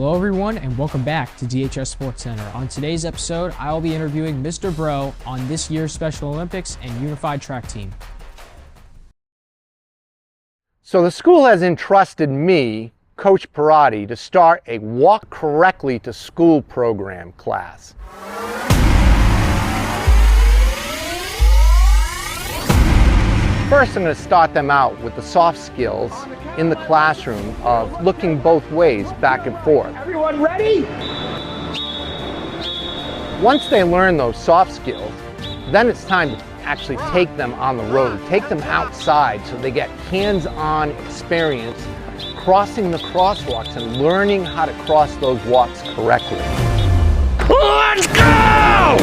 Hello everyone and welcome back to DHS Sportscenter. On today's episode, I will be interviewing Mr. Breault on this year's Special Olympics and Unified Track Team. So the school has entrusted me, Coach Perotti, to start a Walk Correctly to School program class. First, I'm going to start them out with the soft skills in the classroom of looking both ways, back and forth. Everyone ready? Once they learn those soft skills, then it's time to actually take them on the road, take them outside so they get hands-on experience crossing the crosswalks and learning how to cross those walks correctly. Let's go!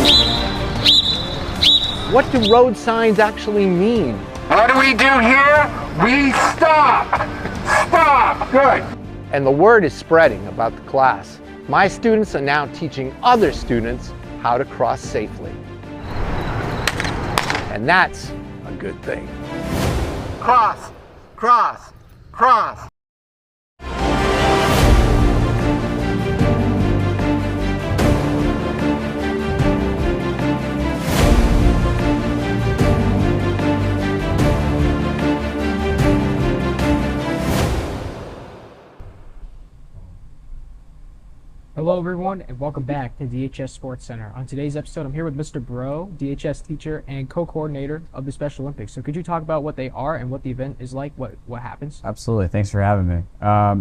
What do road signs actually mean? What do we do here? We stop! Stop! Good. And the word is spreading about the class. My students are now teaching other students how to cross safely. And that's a good thing. Cross, cross, cross. Hello everyone and welcome back to DHS Sportscenter. On today's episode, I'm here with Mr. Breault, DHS teacher and co-coordinator of the Special Olympics. So could you talk about what they are and what the event is like, what happens? Absolutely, thanks for having me.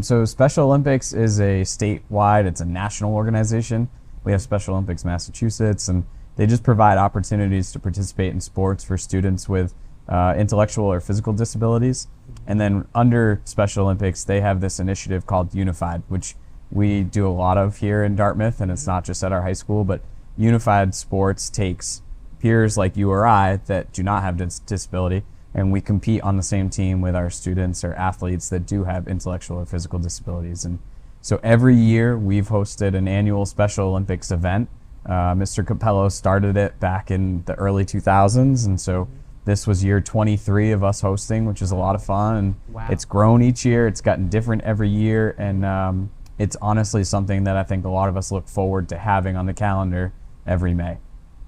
So Special Olympics is a statewide, it's a national organization. We have Special Olympics Massachusetts, and they just provide opportunities to participate in sports for students with intellectual or physical disabilities. And then under Special Olympics, they have this initiative called Unified, which we do a lot of here in Dartmouth, and it's not just at our high school, but Unified Sports takes peers like you or I that do not have disability, and we compete on the same team with our students or athletes that do have intellectual or physical disabilities. And so every year we've hosted an annual Special Olympics event. Mr. Capello started it back in the early 2000s, and so this was year 23 of us hosting, which is a lot of fun. And wow. It's grown each year, it's gotten different every year, and it's honestly something that I think a lot of us look forward to having on the calendar every May.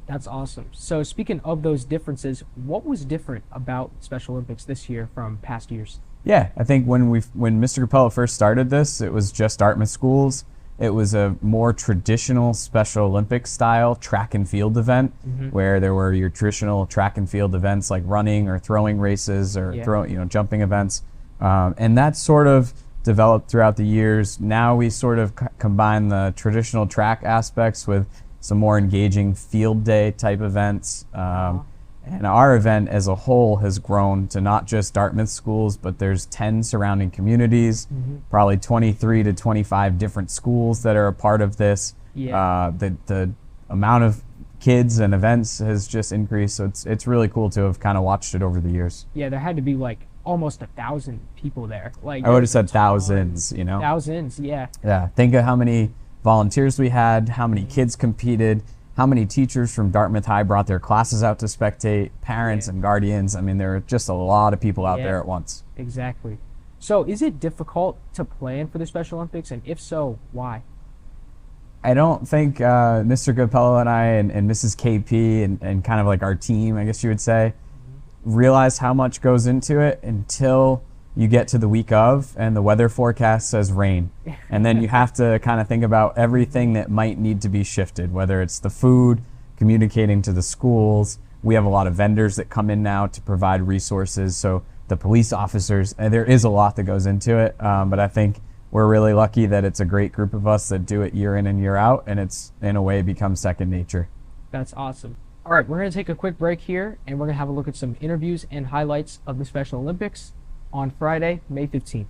That's awesome. So speaking of those differences, what was different about Special Olympics this year from past years? Yeah, I think when Mr. Capello first started this, it was just Dartmouth schools. It was a more traditional Special Olympics style track and field event, where there were your traditional track and field events like running or throwing races or jumping events. And that's sort of developed throughout the years. Now we sort of combine the traditional track aspects with some more engaging field day type events. And our event as a whole has grown to not just Dartmouth schools, but there's 10 surrounding communities, probably 23 to 25 different schools that are a part of this. The amount of kids and events has just increased, so it's really cool to have kind of watched it over the years. Yeah, there had to be like almost 1,000 people there. Like I would have said thousands, you know? Thousands, yeah. Yeah, think of how many volunteers we had, how many kids competed, how many teachers from Dartmouth High brought their classes out to spectate, parents and guardians. I mean, there are just a lot of people out there at once. Exactly. So is it difficult to plan for the Special Olympics, and if so, why? I don't think Mr. Capello and I and Mrs. KP and kind of like our team, I guess you would say, realize how much goes into it until you get to the week of and the weather forecast says rain. And then you have to kind of think about everything that might need to be shifted, whether it's the food, communicating to the schools. We have a lot of vendors that come in now to provide resources. So the police officers, there is a lot that goes into it. But I think we're really lucky that it's a great group of us that do it year in and year out, and it's in a way become second nature. That's awesome. All right, we're going to take a quick break here, and we're going to have a look at some interviews and highlights of the Special Olympics on Friday, May 15th.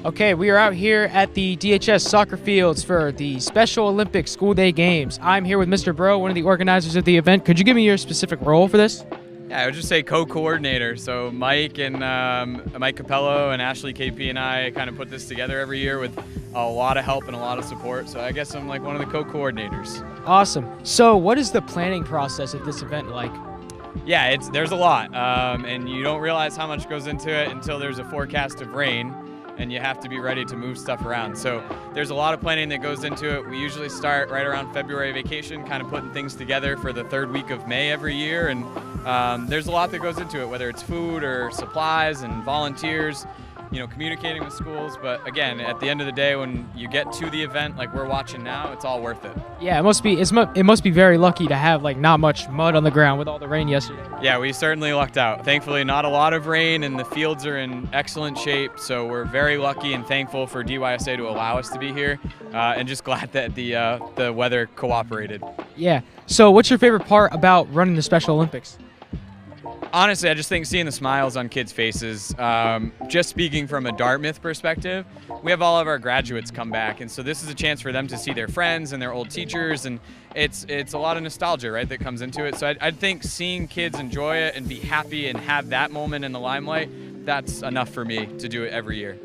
Okay, we are out here at the DHS soccer fields for the Special Olympics School Day Games. I'm here with Mr. Breault, one of the organizers of the event. Could you give me your specific role for this? Yeah, I would just say co-coordinator. So Mike and Mike Capello and Ashley KP and I kind of put this together every year with a lot of help and a lot of support. So I guess I'm like one of the co-coordinators. Awesome. So what is the planning process of this event like? Yeah, there's a lot, and you don't realize how much goes into it until there's a forecast of rain, and you have to be ready to move stuff around. So there's a lot of planning that goes into it. We usually start right around February vacation, kind of putting things together for the third week of May every year, and there's a lot that goes into it, whether it's food or supplies and volunteers, communicating with schools. But again, at the end of the day, when you get to the event like we're watching now, it's all worth it. Yeah, it must be very lucky to have like not much mud on the ground with all the rain yesterday. Yeah, we certainly lucked out. Thankfully, not a lot of rain, and the fields are in excellent shape. So we're very lucky and thankful for DYSA to allow us to be here, and just glad that the weather cooperated. Yeah. So what's your favorite part about running the Special Olympics? Honestly, I just think seeing the smiles on kids' faces, just speaking from a Dartmouth perspective, we have all of our graduates come back, and so this is a chance for them to see their friends and their old teachers, and it's a lot of nostalgia, right, that comes into it. So I think seeing kids enjoy it and be happy and have that moment in the limelight, that's enough for me to do it every year.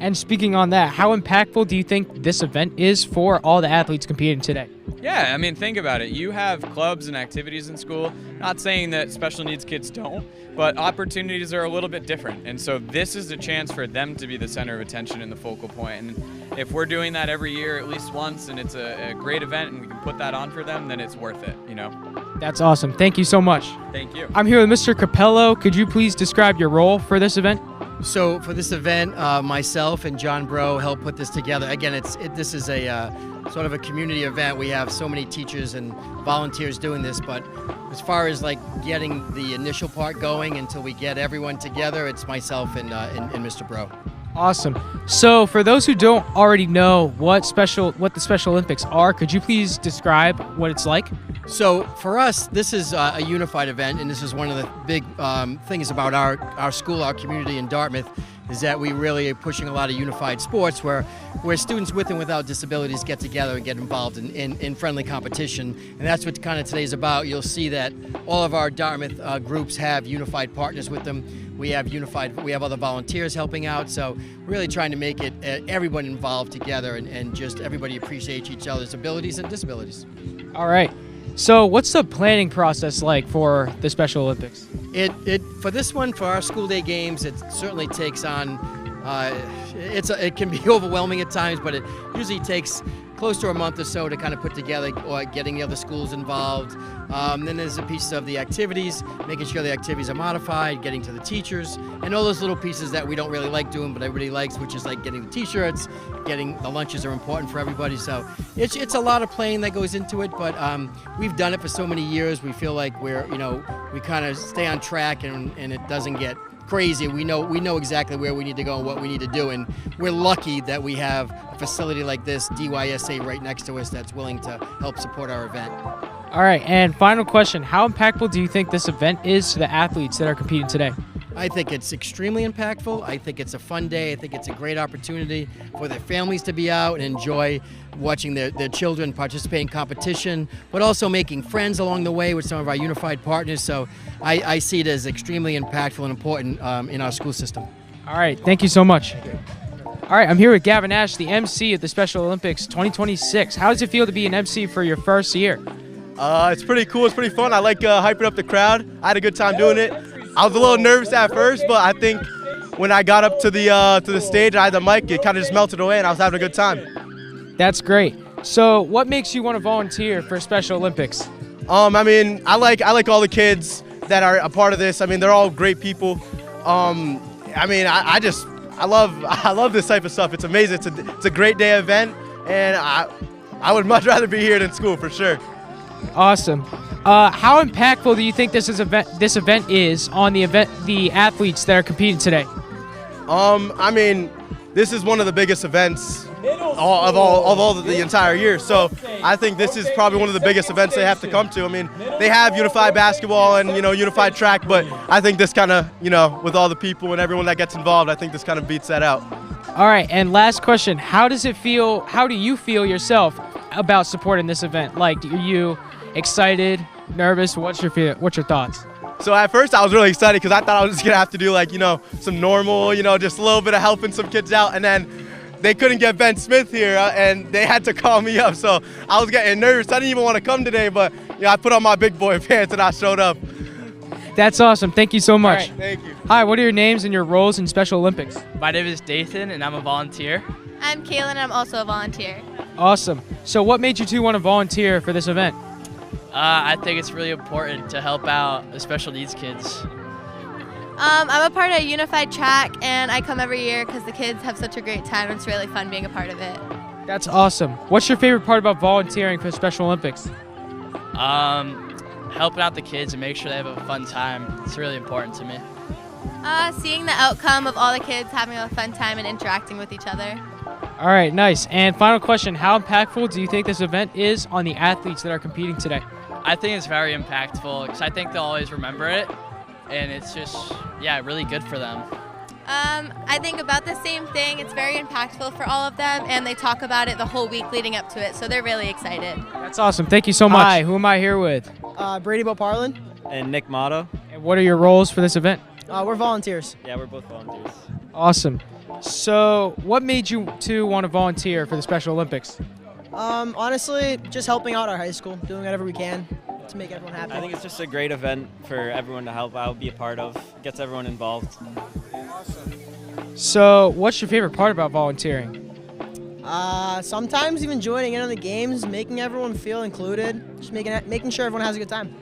And speaking on that, how impactful do you think this event is for all the athletes competing today? Yeah, I mean, think about it. You have clubs and activities in school. Not saying that special needs kids don't, but opportunities are a little bit different. And so this is a chance for them to be the center of attention and the focal point. And if we're doing that every year at least once, and it's a great event and we can put that on for them, then it's worth it, That's awesome. Thank you so much. Thank you. I'm here with Mr. Capello. Could you please describe your role for this event? So for this event, myself and John Breault helped put this together. Again, this is a sort of a community event. We have so many teachers and volunteers doing this, but as far as like getting the initial part going until we get everyone together, it's myself and Mr. Breault. Awesome. So for those who don't already know what the Special Olympics are, could you please describe what it's like? So for us, this is a unified event, and this is one of the big things about our school, our community in Dartmouth, is that we really are pushing a lot of unified sports where students with and without disabilities get together and get involved in friendly competition. And that's what kind of today's about. You'll see that all of our Dartmouth groups have unified partners with them. We have other volunteers helping out. So really trying to make it everyone involved together and just everybody appreciate each other's abilities and disabilities. All right. So what's the planning process like for the Special Olympics? For this one, for our school day games, it certainly takes on, it can be overwhelming at times, but it usually takes close to a month or so to kind of put together, or getting the other schools involved. Then there's the pieces of the activities, making sure the activities are modified, getting to the teachers, and all those little pieces that we don't really like doing, but everybody likes, which is like getting the t-shirts, getting the lunches are important for everybody. So it's a lot of planning that goes into it, but we've done it for so many years. We feel like we kind of stay on track and it doesn't get crazy. We know exactly where we need to go and what we need to do, and we're lucky that we have a facility like this, DYSA, right next to us that's willing to help support our event. All right, and final question, how impactful do you think this event is to the athletes that are competing today? I think it's extremely impactful. I think it's a fun day. I think it's a great opportunity for their families to be out and enjoy watching their children participate in competition, but also making friends along the way with some of our unified partners. So I see it as extremely impactful and important in our school system. All right, thank you so much. All right, I'm here with Gavin Ash, the MC at the Special Olympics 2026. How does it feel to be an MC for your first year? It's pretty cool. It's pretty fun. I like hyping up the crowd. I had a good time doing it. I was a little nervous at first, but I think when I got up to the stage, I had the mic, it kind of just melted away, and I was having a good time. That's great. So what makes you want to volunteer for Special Olympics? I mean, I like all the kids that are a part of this. I mean, they're all great people. I mean, I love this type of stuff. It's amazing. It's a great day event, and I would much rather be here than school for sure. Awesome. How impactful do you think this event is on the athletes that are competing today? I mean, this is one of the biggest events of the entire year. So I think this is probably one of the biggest events they have to come to. I mean, they have unified basketball and unified track, but I think this kind of with all the people and everyone that gets involved, I think this kind of beats that out. All right, and last question: how do you feel yourself about supporting this event? Like, are you excited, nervous? What's your thoughts? So at first I was really excited because I thought I was just gonna have to do like some normal, just a little bit of helping some kids out, and then they couldn't get Ben Smith here and they had to call me up, so I was getting nervous. I didn't even want to come today, but I put on my big boy pants and I showed up. That's awesome. Thank you so much. Thank you. Hi, what are your names and your roles in Special Olympics? My name is Dathan, and I'm a volunteer. I'm Kaylin, and I'm also a volunteer. Awesome. So what made you two want to volunteer for this event? I think it's really important to help out the special needs kids. I'm a part of Unified Track, and I come every year because the kids have such a great time. It's really fun being a part of it. That's awesome. What's your favorite part about volunteering for Special Olympics? Helping out the kids and make sure they have a fun time. It's really important to me. Seeing the outcome of all the kids having a fun time and interacting with each other. All right, nice. And final question, how impactful do you think this event is on the athletes that are competing today? I think it's very impactful because I think they'll always remember it, and it's just, yeah, really good for them. I think about the same thing. It's very impactful for all of them, and they talk about it the whole week leading up to it, so they're really excited. That's awesome. Thank you so much. Hi, who am I here with? Brady Boparlin. And Nick Motto. And what are your roles for this event? We're volunteers. Yeah, we're both volunteers. Awesome. So what made you two want to volunteer for the Special Olympics? Honestly, just helping out our high school, doing whatever we can to make everyone happy. I think it's just a great event for everyone to help out, be a part of, gets everyone involved. So what's your favorite part about volunteering? Sometimes even joining in on the games, making everyone feel included, just making sure everyone has a good time.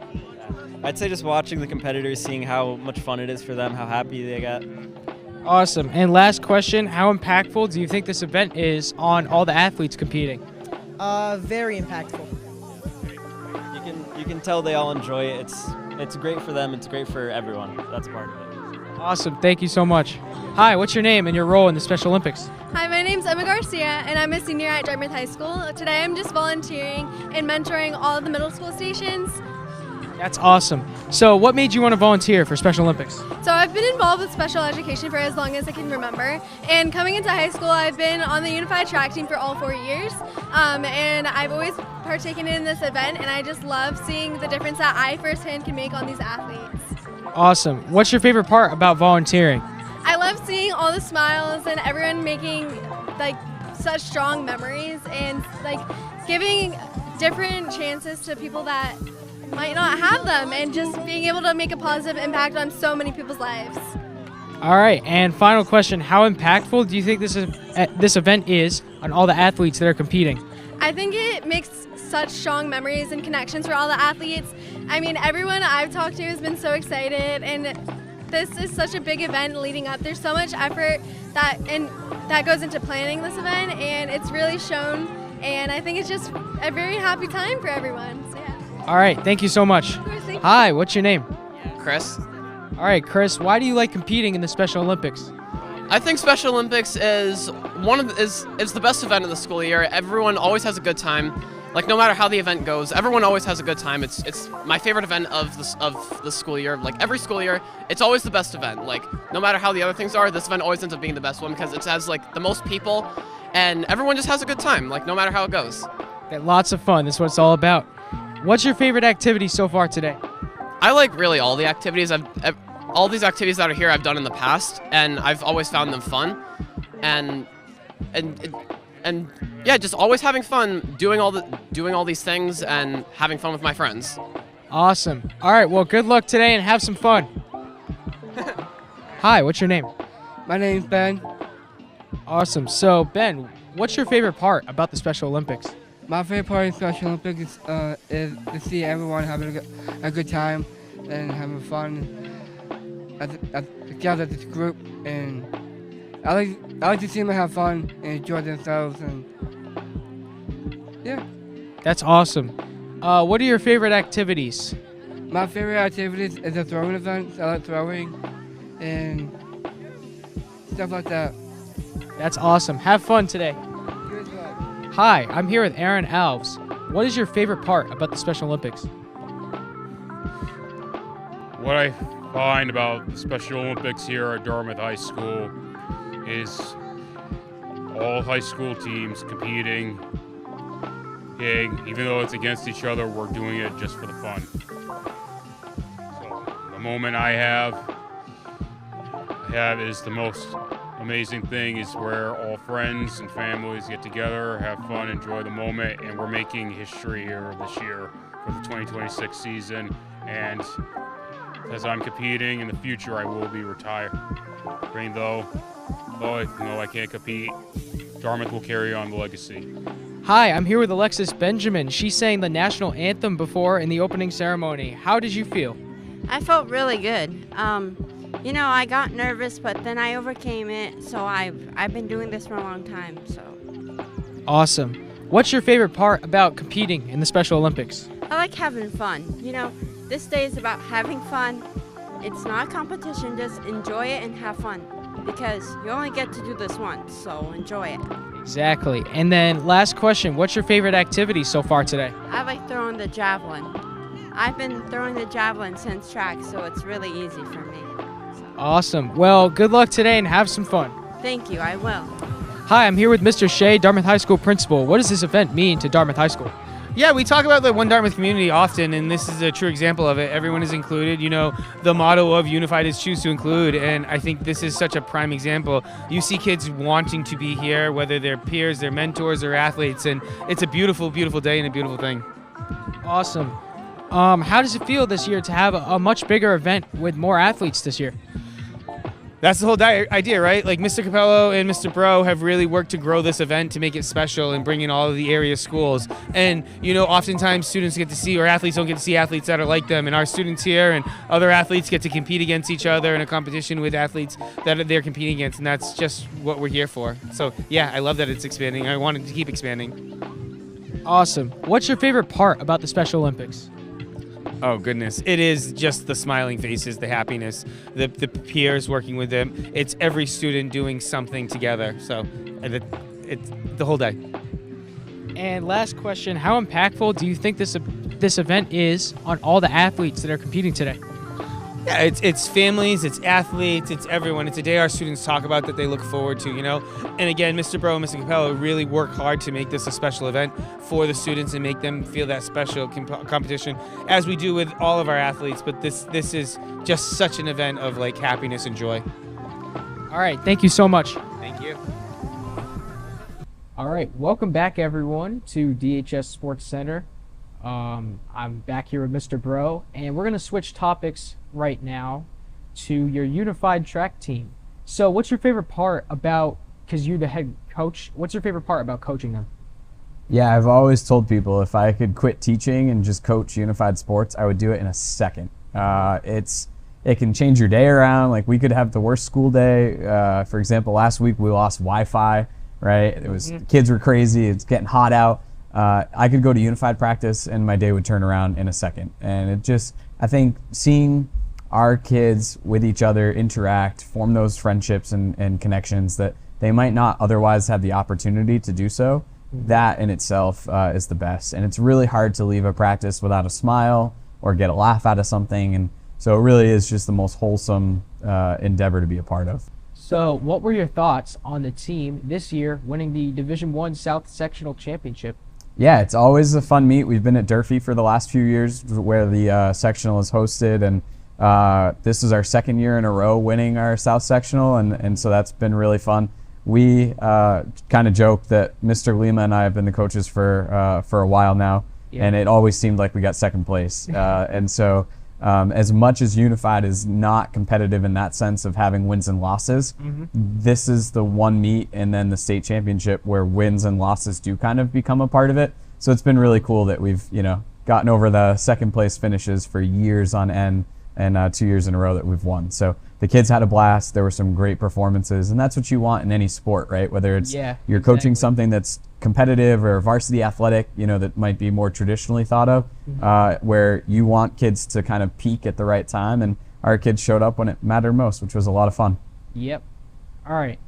I'd say just watching the competitors, seeing how much fun it is for them, how happy they get. Awesome. And last question, how impactful do you think this event is on all the athletes competing? Very impactful. You can tell they all enjoy it. It's great for them. It's great for everyone. That's part of it. Awesome. Thank you so much. Hi, what's your name and your role in the Special Olympics? Hi, my name's Emma Garcia, and I'm a senior at Dartmouth High School. Today I'm just volunteering and mentoring all of the middle school stations. That's awesome. So what made you want to volunteer for Special Olympics? So I've been involved with special education for as long as I can remember. And coming into high school, I've been on the Unified Track team for all 4 years. And I've always partaken in this event, and I just love seeing the difference that I firsthand can make on these athletes. Awesome. What's your favorite part about volunteering? I love seeing all the smiles and everyone making like such strong memories and like giving different chances to people that might not have them, and just being able to make a positive impact on so many people's lives. All right, and final question, how impactful do you think this event is on all the athletes that are competing? I think it makes such strong memories and connections for all the athletes. I mean, everyone I've talked to has been so excited, and this is such a big event leading up. There's so much effort that goes into planning this event, and it's really shown, and I think it's just a very happy time for everyone. So, yeah. All right, thank you so much. Hi, what's your name? Chris. All right, Chris, why do you like competing in the Special Olympics? I think Special Olympics is the best event of the school year. Everyone always has a good time. Like, no matter how the event goes, everyone always has a good time. It's my favorite event of the school year. Like, every school year, it's always the best event. Like, no matter how the other things are, this event always ends up being the best one because it has like the most people, and everyone just has a good time. Like, no matter how it goes. Got lots of fun. That's what it's all about. What's your favorite activity so far today? I like really all the activities. All these activities that are here I've done in the past, and I've always found them fun, and yeah, just always having fun doing all these things and having fun with my friends. Awesome. All right, well, good luck today and have some fun. Hi, what's your name? My name's Ben. Awesome. So, Ben, what's your favorite part about the Special Olympics? My favorite part of Special Olympics is to see everyone having a good time and having fun together as this group. And I like to see them have fun and enjoy themselves. And yeah. That's awesome. What are your favorite activities? My favorite activities is the throwing events. I like throwing and stuff like that. That's awesome. Have fun today. Hi, I'm here with Aaron Alves. What is your favorite part about the Special Olympics? What I find about the Special Olympics here at Dartmouth High School is all high school teams competing. Even though it's against each other, we're doing it just for the fun. So the moment I have is the most amazing thing is where all friends and families get together, have fun, enjoy the moment, and we're making history here this year for the 2026 season. And as I'm competing. In the future, I will be retiring, though I can't compete. Dartmouth will carry on the legacy. Hi, I'm here with Alexis Benjamin. She sang the national anthem before in the opening ceremony. How did you feel? I felt really good. I got nervous, but then I overcame it. So I've been doing this for a long time. So. Awesome. What's your favorite part about competing in the Special Olympics? I like having fun. This day is about having fun. It's not a competition. Just enjoy it and have fun, because you only get to do this once. So enjoy it. Exactly. And then last question, what's your favorite activity so far today? I like throwing the javelin. I've been throwing the javelin since track, so it's really easy for me. Awesome. Well, good luck today and have some fun. Thank you, I will. Hi, I'm here with Mr. Shea, Dartmouth High School principal. What does this event mean to Dartmouth High School? Yeah, we talk about the One Dartmouth community often, and this is a true example of it. Everyone is included. The motto of Unified is choose to include, and I think this is such a prime example. You see kids wanting to be here, whether they're peers, their mentors, or athletes, and it's a beautiful, beautiful day and a beautiful thing. Awesome. How does it feel this year to have a much bigger event with more athletes this year? That's the whole idea, right? Like Mr. Capello and Mr. Breault have really worked to grow this event to make it special and bring in all of the area schools. And, oftentimes students get to see, or athletes don't get to see athletes that are like them. And our students here and other athletes get to compete against each other in a competition with athletes that they're competing against. And that's just what we're here for. So, yeah, I love that it's expanding. I want it to keep expanding. Awesome. What's your favorite part about the Special Olympics? Oh, goodness. It is just the smiling faces, the happiness, the peers working with them. It's every student doing something together. So it's the whole day. And last question, how impactful do you think this event is on all the athletes that are competing today? Yeah, it's families, it's athletes, it's everyone. It's a day our students talk about that they look forward to, And again, Mr. Breault and Mr. Capello really work hard to make this a special event for the students and make them feel that special competition, as we do with all of our athletes. But this is just such an event of happiness and joy. All right, thank you so much. Thank you. All right, welcome back everyone to DHS Sportscenter. I'm back here with Mr. Breault, and we're going to switch topics right now to your unified track team. So what's your favorite part about, because you're the head coach, what's your favorite part about coaching them? Yeah, I've always told people if I could quit teaching and just coach unified sports, I would do it in a second. It can change your day around. Like, we could have the worst school day. For example, last week we lost Wi-Fi, right? Kids were crazy. It's getting hot out. I could go to unified practice and my day would turn around in a second. And I think seeing our kids with each other interact, form those friendships and connections that they might not otherwise have the opportunity to do so, that in itself is the best. And it's really hard to leave a practice without a smile or get a laugh out of something. And so it really is just the most wholesome endeavor to be a part of. So what were your thoughts on the team this year winning the Division I South Sectional Championship? Yeah, it's always a fun meet. We've been at Durfee for the last few years where the sectional is hosted, and this is our second year in a row winning our South Sectional, and so that's been really fun. We kind of joke that Mr. Lima and I have been the coaches for a while now, and it always seemed like we got second place. And so as much as Unified is not competitive in that sense of having wins and losses, this is the one meet and then the state championship where wins and losses do kind of become a part of it. So it's been really cool that we've gotten over the second place finishes for years on end, and 2 years in a row that we've won. So the kids had a blast. There were some great performances, and that's what you want in any sport, right? Whether it's you're coaching something that's competitive or varsity athletic, that might be more traditionally thought of, where you want kids to kind of peak at the right time, and our kids showed up when it mattered most, which was a lot of fun. Yep. All right.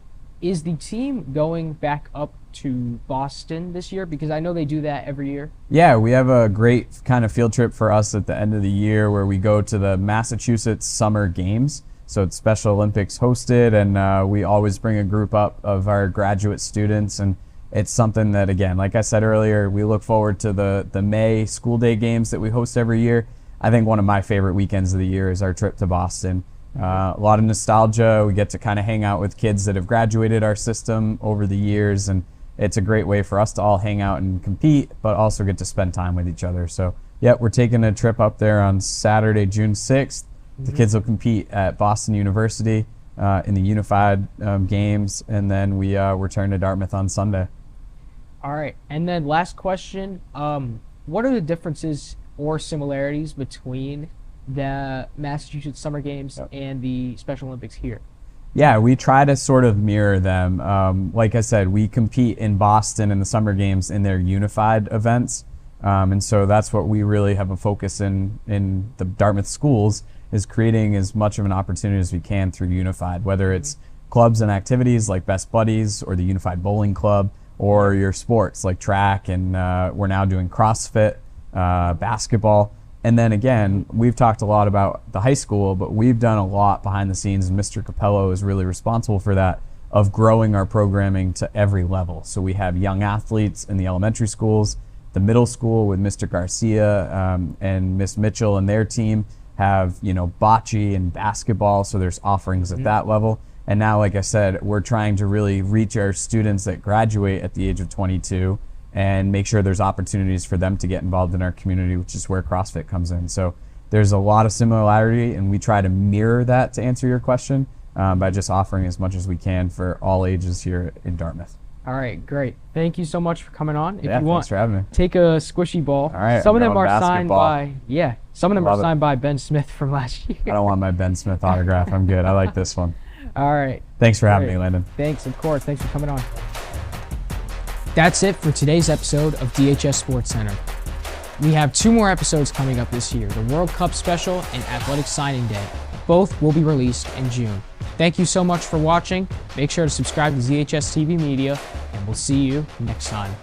Is the team going back up to Boston this year? Because I know they do that every year. Yeah, we have a great kind of field trip for us at the end of the year where we go to the Massachusetts Summer Games. So it's Special Olympics hosted, and we always bring a group up of our graduate students, and it's something that, again, like I said earlier, we look forward to the May school day games that we host every year. I think one of my favorite weekends of the year is our trip to Boston. A lot of nostalgia. We get to kind of hang out with kids that have graduated our system over the years, and it's a great way for us to all hang out and compete, but also get to spend time with each other. So, yeah, we're taking a trip up there on Saturday, June 6th. The kids will compete at Boston University in the unified games, and then we return to Dartmouth on Sunday. All right, and then last question: what are the differences or similarities between the Massachusetts Summer Games and the Special Olympics here? Yeah, we try to sort of mirror them. Like I said, we compete in Boston in the Summer Games in their unified events. And so that's what we really have a focus in the Dartmouth schools, is creating as much of an opportunity as we can through unified, whether it's clubs and activities like Best Buddies or the Unified Bowling Club, or your sports like track, and we're now doing CrossFit, basketball. And then again, we've talked a lot about the high school, but we've done a lot behind the scenes, and Mr. Capello is really responsible for that, of growing our programming to every level. So we have young athletes in the elementary schools, the middle school with Mr. Garcia and Miss Mitchell and their team have, bocce and basketball, so there's offerings at that level. And now, like I said, we're trying to really reach our students that graduate at the age of 22 and make sure there's opportunities for them to get involved in our community, which is where CrossFit comes in. So there's a lot of similarity, and we try to mirror that, to answer your question, by just offering as much as we can for all ages here in Dartmouth. All right, great. Thank you so much for coming on. If Yeah, you want, thanks for having me. take a squishy ball. All right, Some of I'm them are going signed basketball. by some of them are Love it. signed by Ben Smith from last year. I don't want my Ben Smith autograph. I'm good. I like this one. All right. Thanks for having Great. me, Landon. Thanks, of course. Thanks for coming on. That's it for today's episode of DHS SportsCenter. We have 2 more episodes coming up this year, the World Cup Special and Athletic Signing Day. Both will be released in June. Thank you so much for watching. Make sure to subscribe to DHS TV Media, and we'll see you next time.